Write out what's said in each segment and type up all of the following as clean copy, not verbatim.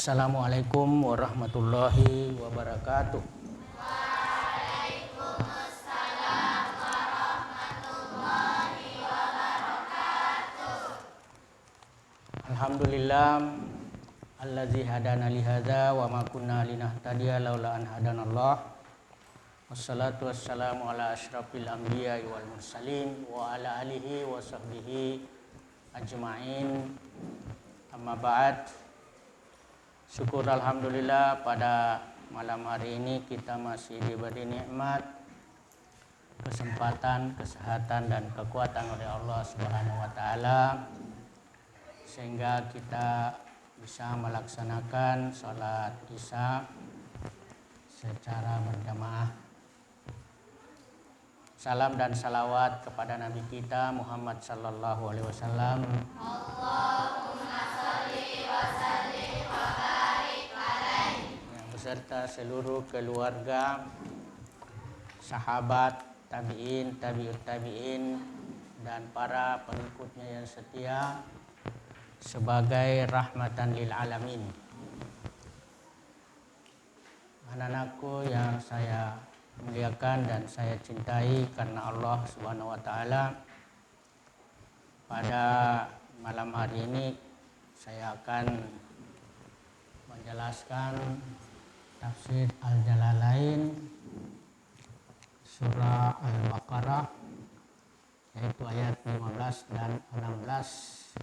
Assalamualaikum warahmatullahi wabarakatuh. Waalaikumsalam warahmatullahi wabarakatuh. Alhamdulillah allazi hadana li hadza wa ma kunna linahtadiya laula an hadanallah. Wassalatu wassalamu ala asyrafil anbiya'i wal mursalin wa ala alihi wa sahbihi ajma'in. Amma ba'd. Syukur alhamdulillah pada malam hari ini kita masih diberi nikmat, kesempatan, kesehatan dan kekuatan oleh Allah Subhanahu wa taala sehingga kita bisa melaksanakan sholat Isya secara berjamaah. Salam dan salawat kepada Nabi kita Muhammad sallallahu alaihi wasallam. Allahumma shalli wa sallim wa barik alaihi. Beserta seluruh keluarga, sahabat, tabi'in, tabi'ut tabi'in dan para pengikutnya yang setia sebagai rahmatan lil alamin. Anak-anakku yang saya muliakan dan saya cintai karena Allah Subhanahu wa taala, pada malam hari ini saya akan menjelaskan tafsir Al-Jalalain surah Al-Baqarah, yaitu ayat 15 dan 16.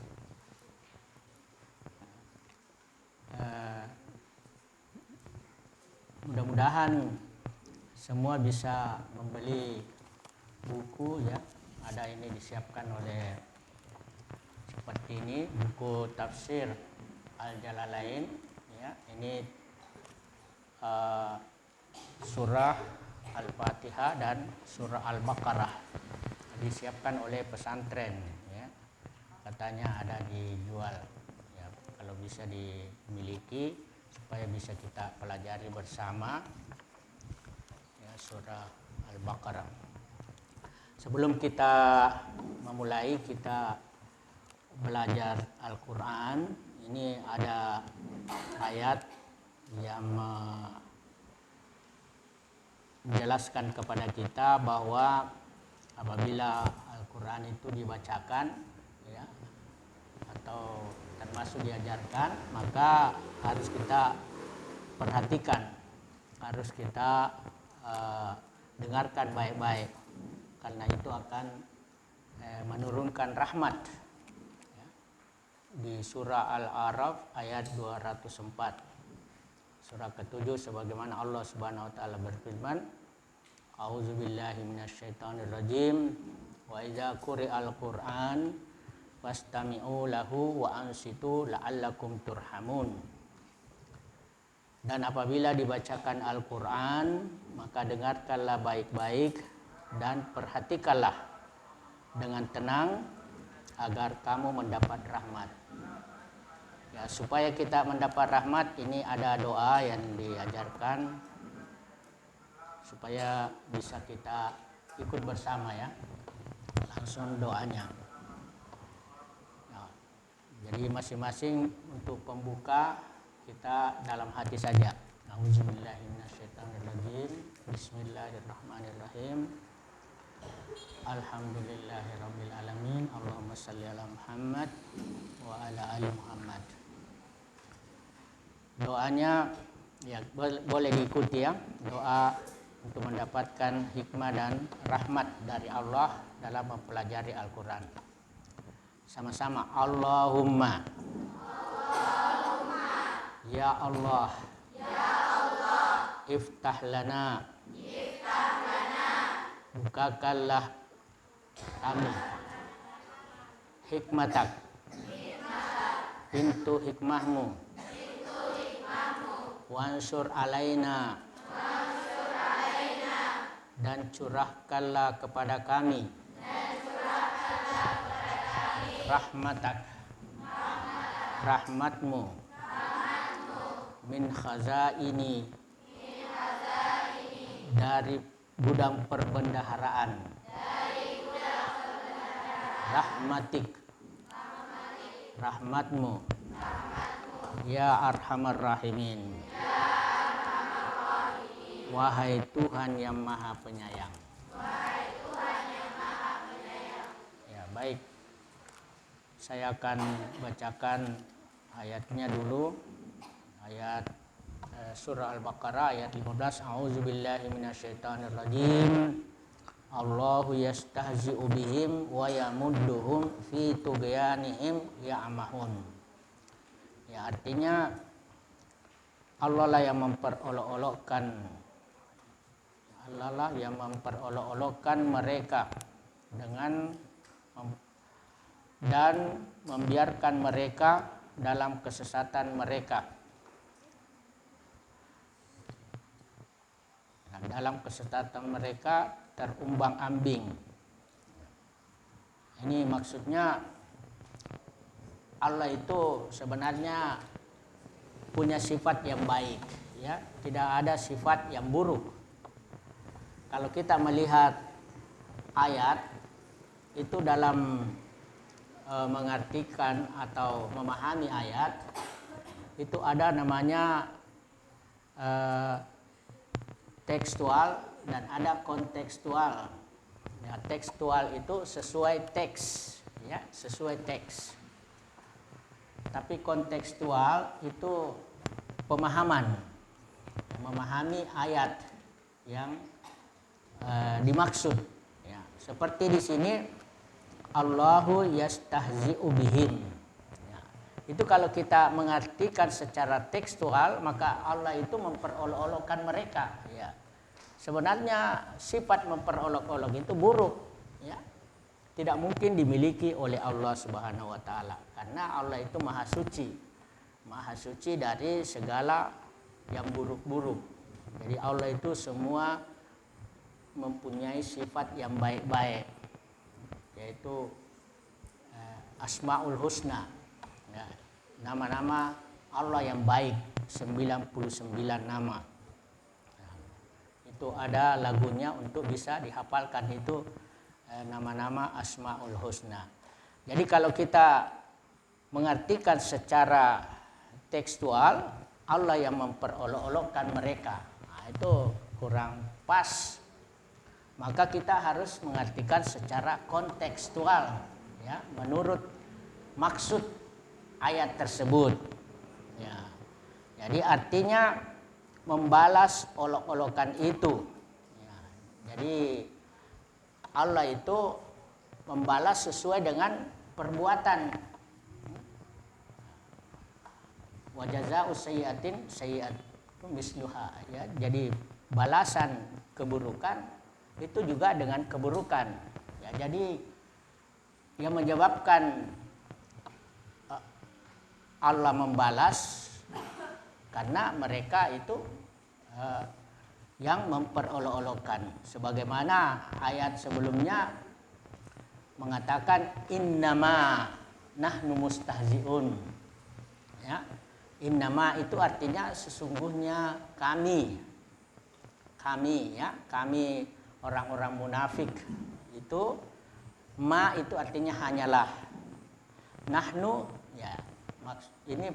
Mudah-mudahan semua bisa membeli buku ya. Ada ini disiapkan oleh seperti ini, buku tafsir Al-Jalalain ya. Ini surah Al-Fatihah dan surah Al-Baqarah disiapkan oleh pesantren ya. Katanya ada dijual ya, kalau bisa dimiliki supaya bisa kita pelajari bersama ya, surah Al-Baqarah. Sebelum kita memulai kita belajar Al-Quran, ini ada ayat yang menjelaskan kepada kita bahwa apabila Al-Quran itu dibacakan ya, atau termasuk diajarkan, maka harus kita perhatikan, harus kita dengarkan baik-baik, karena itu akan menurunkan rahmat ya. Di surah Al-A'raf ayat 204, surah ke-7, sebagaimana Allah Subhanahu wa taala berfirman, A'udzubillahi minasyaitonirrajim, wa idza quri'al Qur'an fastami'u lahu wa ansitu la'allakum turhamun. Dan apabila dibacakan Al-Quran, maka dengarkanlah baik-baik dan perhatikanlah dengan tenang agar kamu mendapat rahmat. Ya, supaya kita mendapat rahmat, ini ada doa yang diajarkan supaya bisa kita ikut bersama ya. Langsung doanya. Nah, jadi masing-masing untuk pembuka kita dalam hati saja. A'udzubillahi minasyaitonirrajim. Bismillahirrahmanirrahim. Alhamdulillahirabbil alamin. Allahumma shalli ala Muhammad wa ala ali Muhammad. Doanya ya boleh diikuti ya. Doa untuk mendapatkan hikmah dan rahmat dari Allah dalam mempelajari Al-Quran. Sama-sama. Allahumma. Ya Allah. Ya Allah. Iftah lana. Iftah lana. Bukakanlah kami. Hikmatak. Hikmatak. Pintu hikmahmu. Pintu hikmahmu. Wansur alaina. Mansur alaina. Dan curahkanlah kepada kami. Dan curahkanlah kepada kami. Rahmatak. Rahmatmu. Min khazaini. Min khazaini. Dari gudang perbendaharaan. Dari gudang perbendaharaan. Rahmatik. Rahmatik. Rahmatmu. Rahmatmu. Ya Arhamar Rahimin. Wahai Tuhan yang Maha Penyayang. Ya, baik. Saya akan bacakan ayatnya dulu. Ayat surah Al-Baqarah ayat 15. A'udzubillahi minasyaitonirrajim. Allahu yastahzi'u bihim wa yamudduhum fi tughyanihim ya'mahun. Ya, artinya Allah lah yang memperolok-olokkan mereka dengan dan membiarkan mereka dalam kesesatan mereka. Nah, dalam kesesatan mereka terumbang-ambing. Ini maksudnya Allah itu sebenarnya punya sifat yang baik, ya, tidak ada sifat yang buruk. Kalau kita melihat ayat itu dalam mengartikan atau memahami ayat itu ada namanya tekstual dan ada kontekstual. Ya, tekstual itu sesuai teks, ya, sesuai teks. Tapi kontekstual itu pemahaman, memahami ayat yang dimaksud. Ya, seperti di sini Allahu yastahzi'u bihim. Ya, itu kalau kita mengartikan secara tekstual maka Allah itu memperolok-olokkan mereka. Ya, sebenarnya sifat memperolok-olok itu buruk. Ya, tidak mungkin dimiliki oleh Allah Subhanahu wa taala karena Allah itu maha suci dari segala yang buruk-buruk. Jadi Allah itu semua mempunyai sifat yang baik-baik, yaitu Asmaul Husna, ya, nama-nama Allah yang baik, 99 nama. Itu ada lagunya untuk bisa dihafalkan itu nama-nama Asmaul Husna. Jadi kalau kita mengartikan secara tekstual Allah yang memperolok-olokkan mereka, nah, itu kurang pas. Maka kita harus mengartikan secara kontekstual, ya, menurut maksud ayat tersebut. Ya, jadi artinya membalas olok-olokan itu. Ya, jadi Allah itu membalas sesuai dengan perbuatan. Wa jazaa'u sayyi'atin sayyi'atun misluha, ya. Jadi balasan keburukan itu juga dengan keburukan. Ya, jadi yang menyebabkan Allah membalas karena mereka itu yang memperolok-olokkan, sebagaimana ayat sebelumnya mengatakan innama nahnu mustahzi'un. Ya, innama itu artinya sesungguhnya kami, ya, kami orang-orang munafik itu. Ma itu artinya hanyalah. Nahnu, ya, ini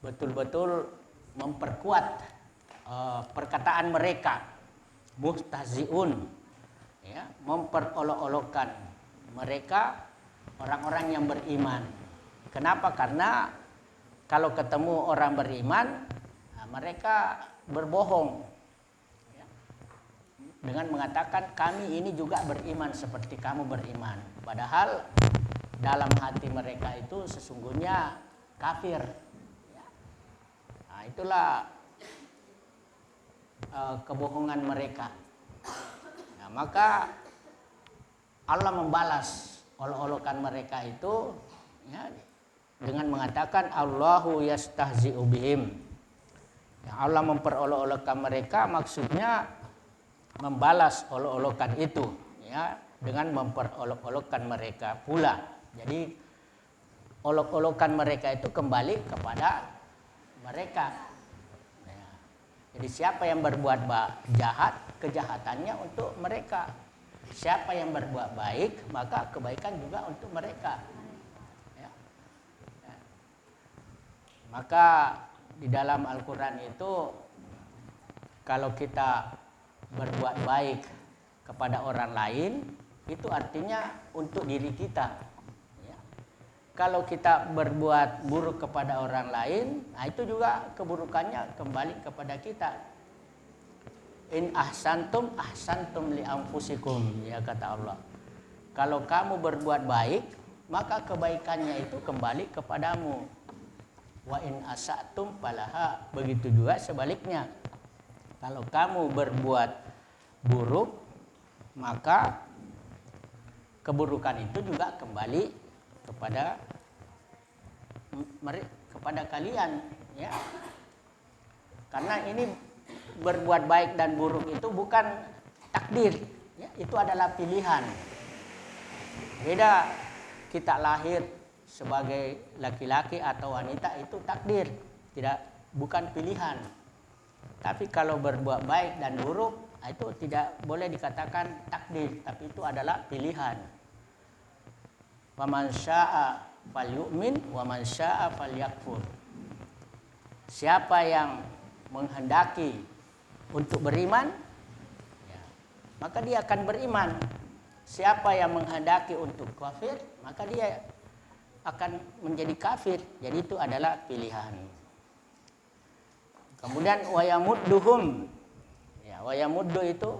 betul-betul memperkuat perkataan mereka. Mustahzi'un, ya, memperolok-olokkan mereka orang-orang yang beriman. Kenapa? Karena kalau ketemu orang beriman, nah, mereka berbohong, ya, dengan mengatakan kami ini juga beriman seperti kamu beriman. Padahal dalam hati mereka itu sesungguhnya kafir. Ya. Nah, itulah kebohongan mereka. Nah, maka Allah membalas olok-olokan mereka itu, ya, dengan mengatakan Allahu yastahzi'u bihim. Ya, Allah memperolok-olokkan mereka maksudnya membalas olok-olokan itu, ya, dengan memperolok-olokkan mereka pula. Jadi olok-olokan mereka itu kembali kepada mereka. Ya. Jadi siapa yang berbuat jahat, kejahatannya untuk mereka. Siapa yang berbuat baik, maka kebaikan juga untuk mereka. Ya. Ya. Maka di dalam Al-Quran itu kalau kita berbuat baik kepada orang lain, itu artinya untuk diri kita. Ya. Kalau kita berbuat buruk kepada orang lain, nah itu juga keburukannya kembali kepada kita. In ahsantum ahsantum li anfusikum, ya kata Allah. Kalau kamu berbuat baik, maka kebaikannya itu kembali kepadamu. Wa in asatum falaha, begitu juga sebaliknya. Kalau kamu berbuat buruk, maka keburukan itu juga kembali kepada kalian, ya. Karena ini berbuat baik dan buruk itu bukan takdir, ya, itu adalah pilihan. Beda kita lahir sebagai laki-laki atau wanita itu takdir, bukan pilihan. Tapi kalau berbuat baik dan buruk itu tidak boleh dikatakan takdir, tapi itu adalah pilihan. Wa man syaa'a falyu'min wa man syaa'a falyakfur. Siapa yang menghendaki untuk beriman, ya, maka dia akan beriman. Siapa yang menghendaki untuk kafir, maka dia akan menjadi kafir. Jadi itu adalah pilihan. Kemudian wayamudduhum, ya, wayamuddu itu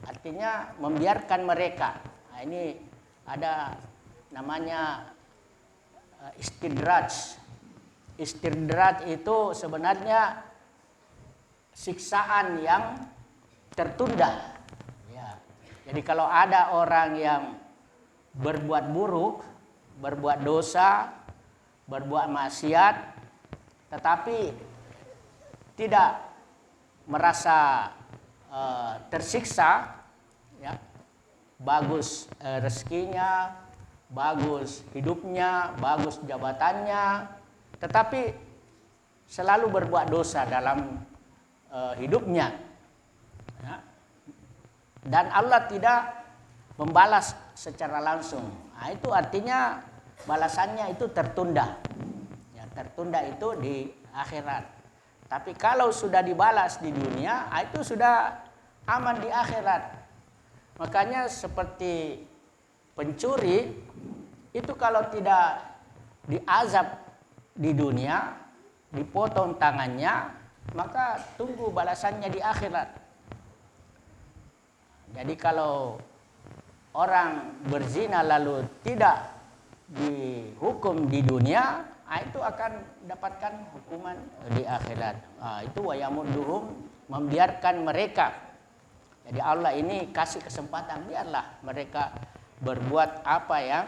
artinya membiarkan mereka. Nah, ini ada namanya istidraj. Istidraj itu sebenarnya siksaan yang tertunda. Ya. Jadi kalau ada orang yang berbuat buruk, berbuat dosa, berbuat maksiat, tetapi tidak merasa tersiksa, ya, bagus rezekinya, bagus hidupnya, bagus jabatannya, tetapi selalu berbuat dosa dalam hidupnya, ya. Dan Allah tidak membalas secara langsung. Nah, itu artinya balasannya itu tertunda. Ya, tertunda itu di akhirat. Tapi kalau sudah dibalas di dunia, itu sudah aman di akhirat. Makanya seperti pencuri itu kalau tidak diazab di dunia, dipotong tangannya, maka tunggu balasannya di akhirat. Jadi kalau orang berzina lalu tidak dihukum di dunia, itu akan dapatkan hukuman di akhirat. Itu wayamudduhum, membiarkan mereka. Jadi Allah ini kasih kesempatan, biarlah mereka berbuat apa yang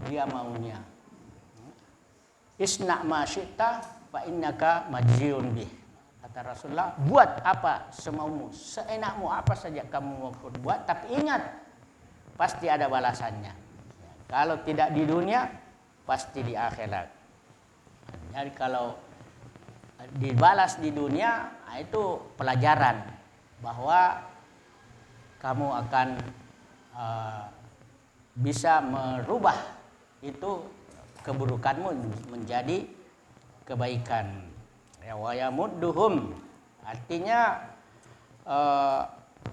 dia maunya. Isna ma syi'ta fa innaka majziun bih. Kata Rasulullah, buat apa semaumu, seenakmu, apa saja kamu mau berbuat, tapi ingat pasti ada balasannya. Kalau tidak di dunia, pasti di akhirat. Jadi kalau dibalas di dunia, itu pelajaran bahwa kamu akan bisa merubah itu keburukanmu menjadi kebaikan. Ya, wa yamudduhum artinya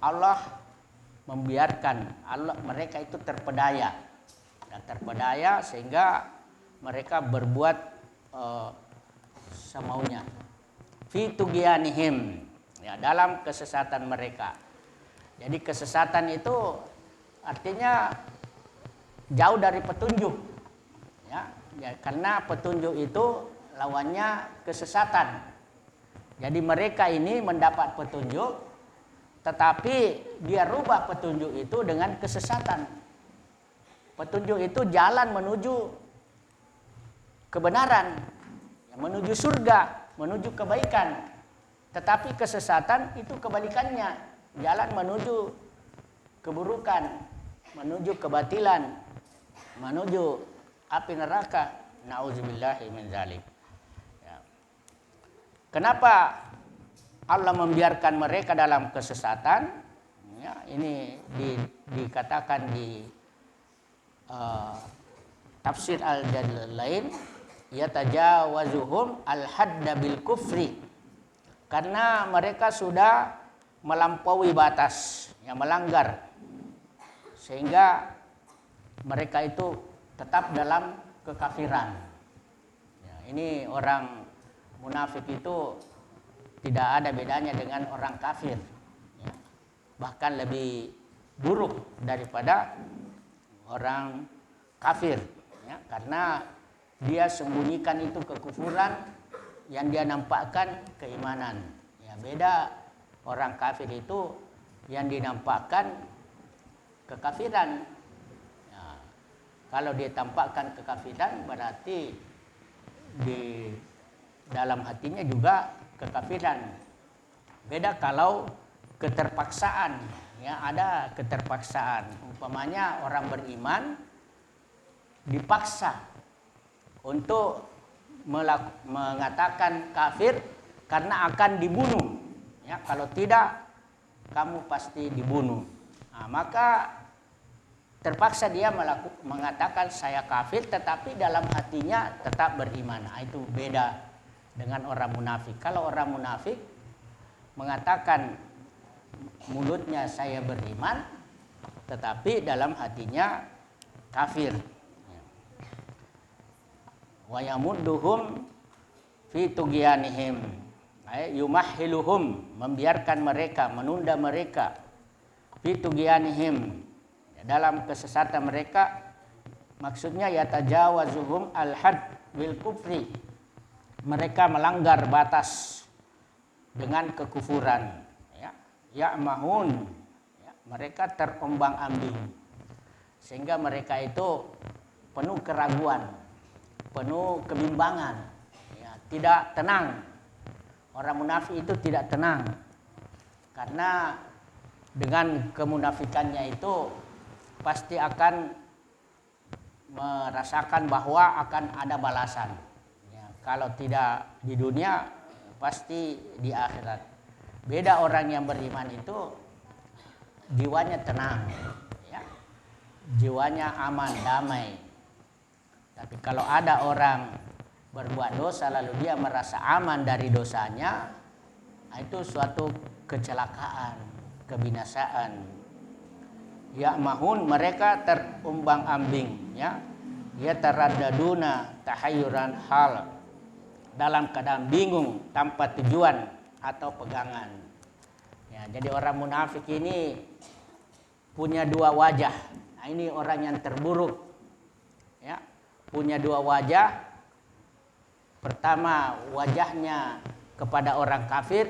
Allah membiarkan mereka itu terpedaya sehingga mereka berbuat semaunya fi tughyanihim, ya, dalam kesesatan mereka. Jadi kesesatan itu artinya jauh dari petunjuk, ya, karena petunjuk itu lawannya kesesatan. Jadi mereka ini mendapat petunjuk, tetapi dia rubah petunjuk itu dengan kesesatan. Petunjuk itu jalan menuju kebenaran, menuju surga, menuju kebaikan. Tetapi kesesatan itu kebalikannya, jalan menuju keburukan, menuju kebatilan, menuju api neraka. Nauzubillahi min dzalik. Ya. Kenapa Allah membiarkan mereka dalam kesesatan? Ya, ini dikatakan di tafsir Al-Jalalain, yatajawazuhum al-hadda bil kufri, karena mereka sudah melampaui batas, yang melanggar, sehingga mereka itu tetap dalam kekafiran. Ya, ini orang munafik itu tidak ada bedanya dengan orang kafir, ya, bahkan lebih buruk daripada orang kafir, ya, karena dia sembunyikan itu kekufuran, yang dia nampakkan keimanan. Ya, beda orang kafir itu yang dinampakkan kekafiran. Ya, kalau dia tampakkan kekafiran berarti di dalam hatinya juga kekafiran. Beda kalau keterpaksaan, ya, ada keterpaksaan. Umpamanya orang beriman dipaksa untuk mengatakan kafir karena akan dibunuh, ya, kalau tidak kamu pasti dibunuh. Nah, maka terpaksa dia mengatakan saya kafir, tetapi dalam hatinya tetap beriman. Nah, itu beda dengan orang munafik. Kalau orang munafik mengatakan mulutnya saya beriman, tetapi dalam hatinya kafir. Wa yamudduhum fi tughyanihim, yumahhiluhum, membiarkan mereka, menunda mereka, fi tughyanihim, dalam kesesatan mereka. Maksudnya yatajawazuhum al-had bil kufri, mereka melanggar batas dengan kekufuran, ya, ya'mahun, ya, mereka terombang-ambing, sehingga mereka itu penuh keraguan, penuh kebimbangan, ya, tidak tenang. Orang munafik itu tidak tenang, karena dengan kemunafikannya itu pasti akan merasakan bahwa akan ada balasan, ya, kalau tidak di dunia pasti di akhirat. Beda orang yang beriman itu jiwanya tenang, ya, jiwanya aman, damai. Tapi kalau ada orang berbuat dosa lalu dia merasa aman dari dosanya, itu suatu kecelakaan, kebinasaan. Ya mahun, mereka terumbang-ambing, ya. Dia taraddaduna tahayyuran hal, dalam keadaan bingung tanpa tujuan atau pegangan. Ya, jadi orang munafik ini punya dua wajah. Nah, ini orang yang terburuk, ya. Punya dua wajah. Pertama, wajahnya kepada orang kafir,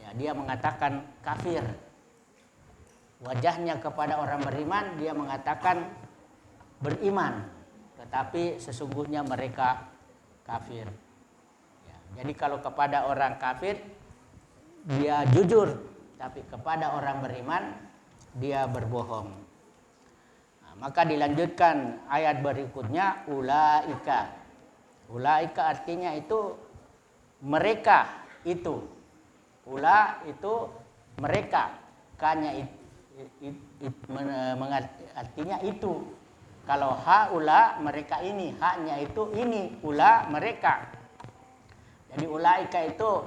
ya, dia mengatakan kafir. Wajahnya kepada orang beriman, dia mengatakan beriman, tetapi sesungguhnya mereka kafir. Ya, jadi kalau kepada orang kafir dia jujur, tapi kepada orang beriman dia berbohong. Maka dilanjutkan ayat berikutnya, ulaika. Ulaika artinya itu mereka itu. Ula itu mereka. Kanya artinya itu. Kalau haula mereka ini, haknya itu ini, ula mereka. Jadi ulaika itu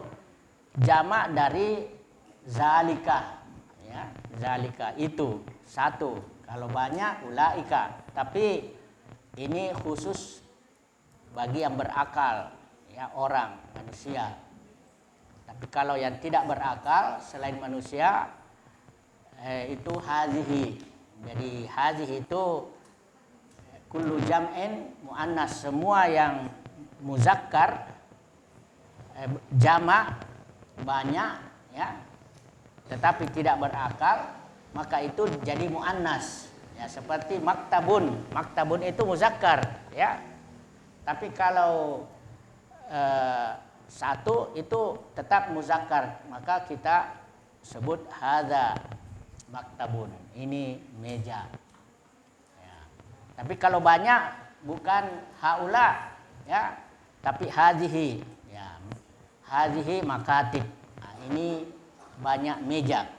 jamak dari zalika, ya, zalika itu satu. Kalau banyak ulaika, tapi ini khusus bagi yang berakal, ya, orang manusia. Tapi kalau yang tidak berakal selain manusia, itu hazihi. Jadi hazihi itu kullu jam'in muannas, semua yang muzakkar, jamak banyak, ya, tetapi tidak berakal, maka itu jadi muannas, ya, seperti maktabun. Maktabun itu muzakkar, ya, tapi kalau satu itu tetap muzakkar, maka kita sebut hadza maktabun, ini meja, ya. Tapi kalau banyak bukan haula, ya, tapi hazihi, ya, hazihi makatib. Nah, ini banyak meja.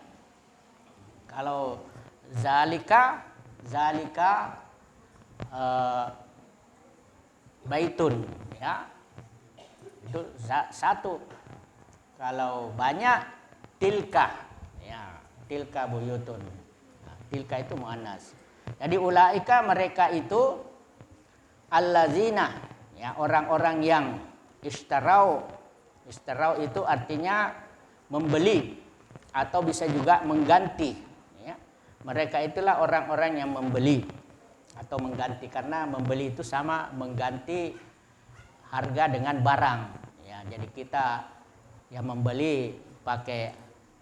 Kalau zalika baitun, ya. Itu satu. Kalau banyak tilka, ya, tilka buyutun. Nah, tilka itu muannas. Jadi ulaika mereka itu allazina, ya, orang-orang yang istarau. Istarau itu artinya membeli atau bisa juga mengganti, ya. Mereka itulah orang-orang yang membeli atau mengganti, karena membeli itu sama mengganti harga dengan barang, ya. Jadi kita yang membeli pakai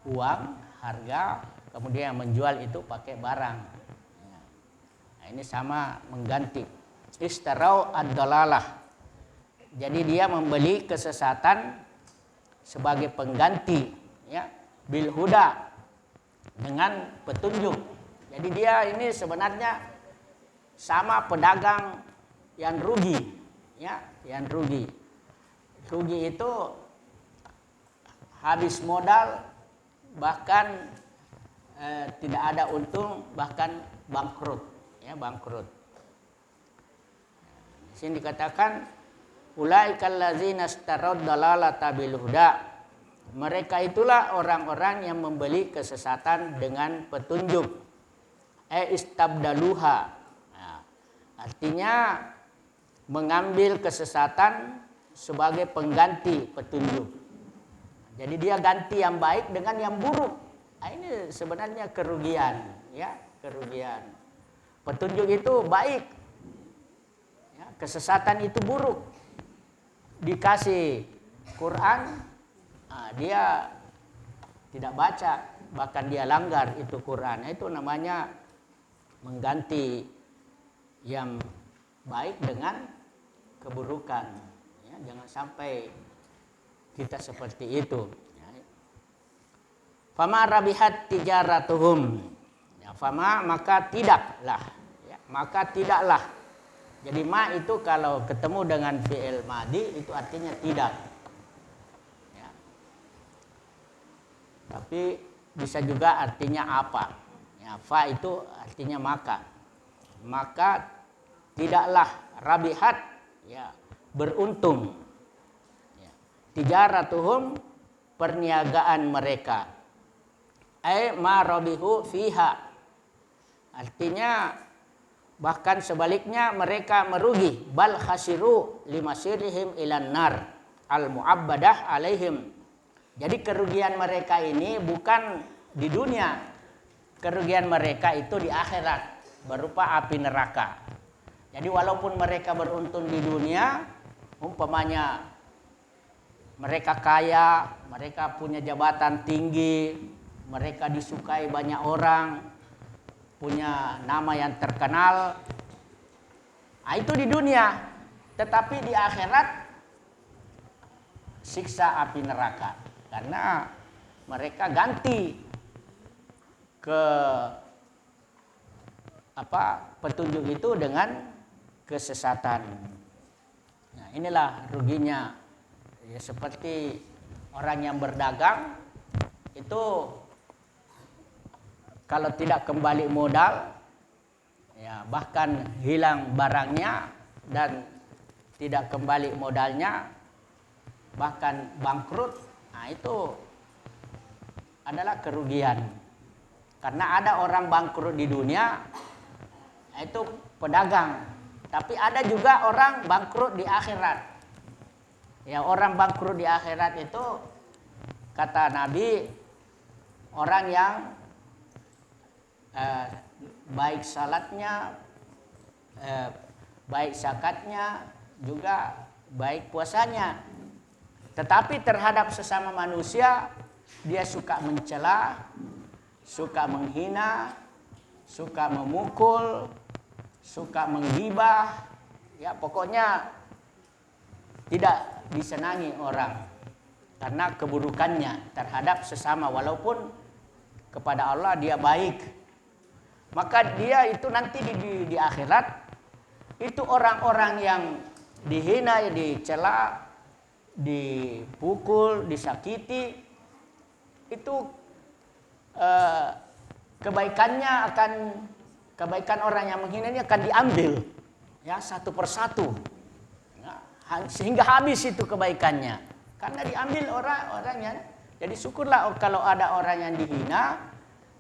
uang harga, kemudian yang menjual itu pakai barang, ya. Nah, ini sama mengganti. Istarau ad-dalalah, jadi dia membeli kesesatan sebagai pengganti, ya, bil huda, dengan petunjuk. Jadi dia ini sebenarnya sama pedagang yang rugi, ya, yang rugi. Rugi itu habis modal, bahkan tidak ada untung, bahkan bangkrut, ya, bangkrut. Di sini dikatakan ulaikal ladzina istarad dalalata bil huda. Mereka itulah orang-orang yang membeli kesesatan dengan petunjuk. Istabdaluha. Nah, artinya mengambil kesesatan sebagai pengganti petunjuk. Jadi dia ganti yang baik dengan yang buruk. Nah, ini sebenarnya kerugian, ya, kerugian. Petunjuk itu baik, ya, kesesatan itu buruk. Dikasih Quran, nah, dia tidak baca, bahkan dia langgar itu Quran. Nah, itu namanya mengganti yang baik dengan keburukan, ya, jangan sampai kita seperti itu. Fama rabihat tijaratuhum, ya, fama maka tidaklah, ya, maka tidaklah. Jadi ma itu kalau ketemu dengan fi'il madhi itu artinya tidak, ya. Tapi bisa juga artinya apa, ya, fa itu artinya maka. Maka tidaklah rabihat, ya, beruntung, ya, tijaratuhum, perniagaan mereka. Ma rabihu fiha, artinya bahkan sebaliknya mereka merugi. Bal khasiru limasirihim ilan nar al mu'abbadah alaihim. Jadi kerugian mereka ini bukan di dunia, kerugian mereka itu di akhirat berupa api neraka. Jadi walaupun mereka beruntung di dunia, umpamanya mereka kaya, mereka punya jabatan tinggi, mereka disukai banyak orang, punya nama yang terkenal, nah, itu di dunia. Tetapi di akhirat siksa api neraka, karena mereka ganti ke petunjuk itu dengan kesesatan. Nah, inilah ruginya, ya, seperti orang yang berdagang itu kalau tidak kembali modal, ya, bahkan hilang barangnya dan tidak kembali modalnya, bahkan bangkrut, nah itu adalah kerugian. Karena ada orang bangkrut di dunia, itu pedagang. Tapi ada juga orang bangkrut di akhirat. Ya, orang bangkrut di akhirat itu kata Nabi, orang yang baik salatnya, baik zakatnya, juga baik puasanya. Tetapi terhadap sesama manusia dia suka mencela, suka menghina, suka memukul, suka menggibah, ya, pokoknya tidak disenangi orang karena keburukannya terhadap sesama, walaupun kepada Allah dia baik. Maka dia itu nanti di akhirat itu orang-orang yang dihina, dicela, dipukul, disakiti, itu kebaikan orang yang menghina ini akan diambil, ya, satu persatu, ya, sehingga habis itu kebaikannya. Karena diambil orang-orangnya. Jadi syukurlah kalau ada orang yang dihina,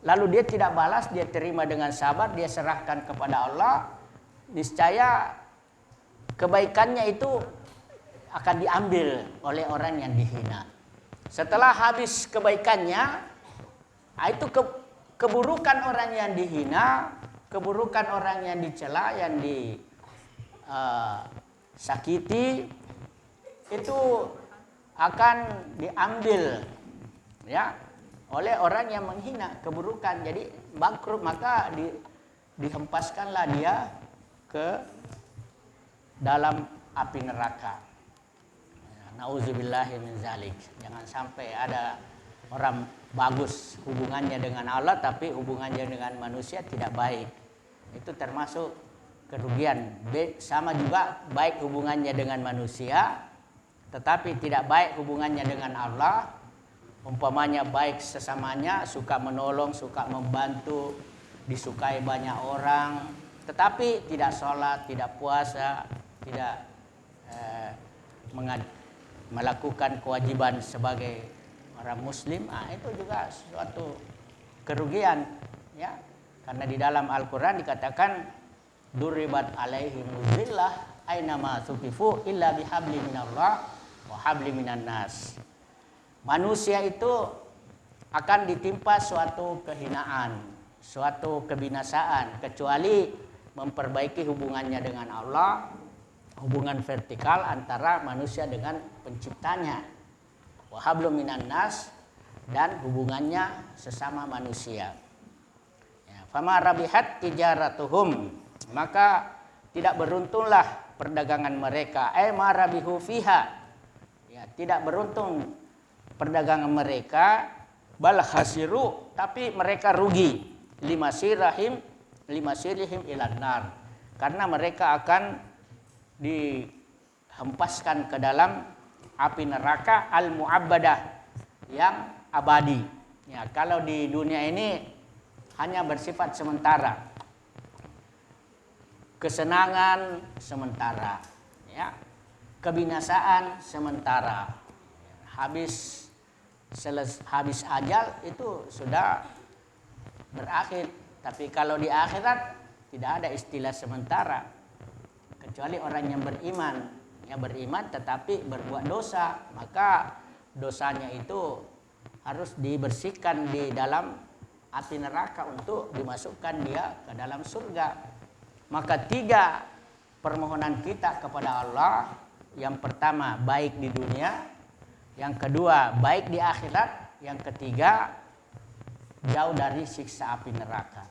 lalu dia tidak balas, dia terima dengan sabar, dia serahkan kepada Allah, niscaya kebaikannya itu akan diambil oleh orang yang dihina. Setelah habis kebaikannya, itu keburukan orang yang dihina, keburukan orang yang dicela, yang disakiti, itu akan diambil ya oleh orang yang menghina keburukan. Jadi bangkrut, maka dihempaskanlah dia ke dalam api neraka. Nauzubillahi min zalik. Jangan sampai ada orang bagus hubungannya dengan Allah tapi hubungannya dengan manusia tidak baik. Itu termasuk kerugian. Sama juga baik hubungannya dengan manusia tetapi tidak baik hubungannya dengan Allah. Umpamanya baik sesamanya, suka menolong, suka membantu, disukai banyak orang, tetapi tidak sholat, tidak puasa, tidak melakukan kewajiban sebagai orang muslim, itu juga suatu kerugian ya. Karena di dalam Al-Qur'an dikatakan duribat alaihim zillah ainama suqifu illa bihabli minallah wa habli minan nas. Manusia itu akan ditimpa suatu kehinaan, suatu kebinasaan kecuali memperbaiki hubungannya dengan Allah, hubungan vertikal antara manusia dengan penciptanya. Wa hablu minan nas, dan hubungannya sesama manusia. Ya, fama rabihat tijaratuhum, maka tidak beruntunglah perdagangan mereka. Ma rabihu fiha. Ya, tidak beruntung perdagangan mereka, bal khasiru, tapi mereka rugi. Limasirihim ilan nar. Karena mereka akan dihempaskan ke dalam api neraka al-mu'abbadah yang abadi. Ya, kalau di dunia ini hanya bersifat sementara. Kesenangan sementara, ya. Kebinasaan sementara. Habis ajal itu sudah berakhir. Tapi kalau di akhirat tidak ada istilah sementara. Kecuali orang yang beriman tetapi berbuat dosa, maka dosanya itu harus dibersihkan di dalam api neraka untuk dimasukkan dia ke dalam surga. Maka 3 permohonan kita kepada Allah, yang pertama baik di dunia, yang kedua baik di akhirat, yang ketiga jauh dari siksa api neraka.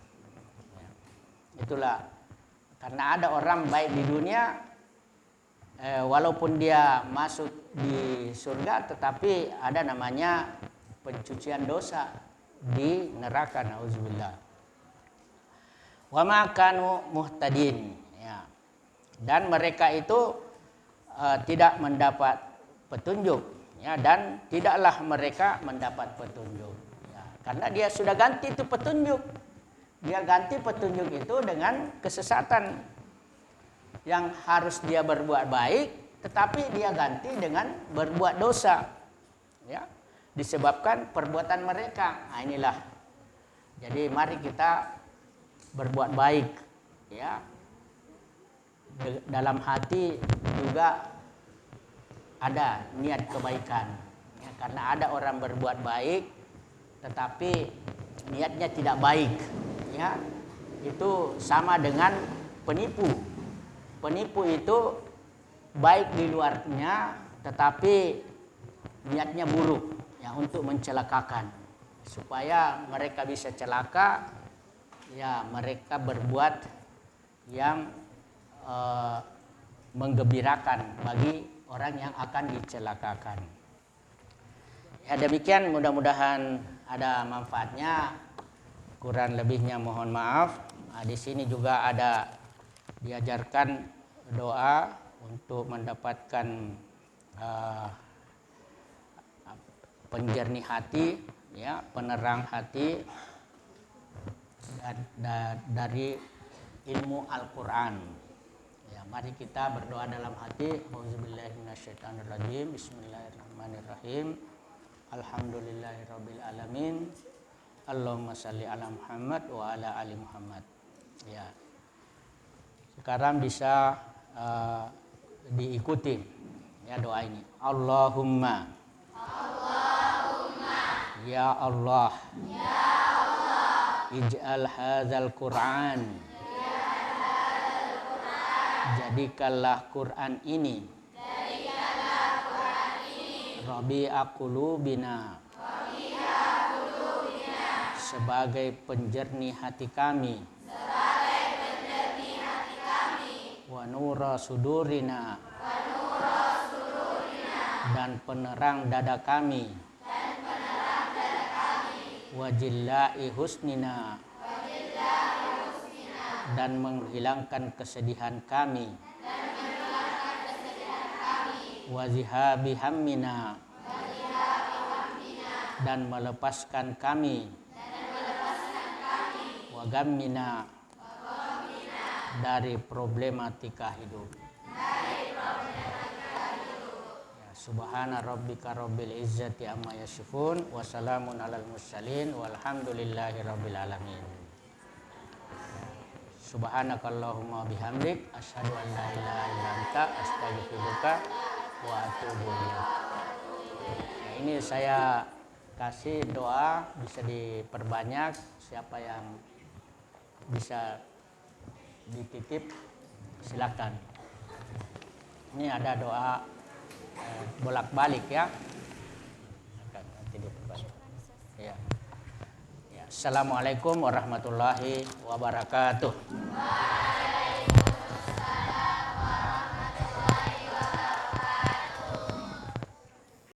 Itulah karena ada orang baik di dunia, walaupun dia masuk di surga, tetapi ada namanya pencucian dosa di neraka, nauzubillah. Wa ma kanu muhtadin, ya. Dan mereka itu tidak mendapat petunjuk, ya, dan tidaklah mereka mendapat petunjuk, ya. Karena dia sudah ganti itu petunjuk. Dia ganti petunjuk itu dengan kesesatan. Yang harus dia berbuat baik, tetapi dia ganti dengan berbuat dosa, ya, disebabkan perbuatan mereka. Nah, inilah. Jadi mari kita berbuat baik, ya. Dalam hati juga ada niat kebaikan, ya, karena ada orang berbuat baik tetapi niatnya tidak baik, ya, itu sama dengan penipu. Penipu itu baik di luarnya tetapi niatnya buruk, ya, untuk mencelakakan. Supaya mereka bisa celaka, ya, mereka berbuat yang menggembirakan bagi orang yang akan dicelakakan. Ya, demikian, mudah-mudahan ada manfaatnya. Kurang lebihnya mohon maaf. Nah, di sini juga ada diajarkan doa untuk mendapatkan penjernih hati, ya, penerang hati dari ilmu Al-Quran. Ya, mari kita berdoa dalam hati. Auzubillahi minasyaitonirrajim. Bismillahirrahmanirrahim. Alhamdulillahirabbil alamin. Allahumma shalli ala Muhammad wa ala ali Muhammad. Ya. Sekarang bisa diikuti ya doa ini. Allahumma ya Allah ij'al hadzal Qur'an, jadikanlah Quran ini Rabi'a qulubina, sebagai penjernih hati kami, wa nura sudurina, dan penerang dada kami, wa jillai husnina, dan menghilangkan kesedihan kami, wa zihabi hammina, dan melepaskan kami, wa gammina, dari problematika hidup. Ya, subhana rabbika rabbil izzati amma yasifun, wa salamun alal mursalin, walhamdulillahi rabbil alamin. Subhanakallahumma bihamdik, asyhadu an la ilaha illa anta, astaghfiruka wa atubu ilaik. Nah, ini saya kasih doa, bisa diperbanyak, siapa yang bisa dititip silakan. Ini ada doa bolak-balik ya. Nanti diperbanyak. Ya. Ya. Assalamualaikum warahmatullahi wabarakatuh.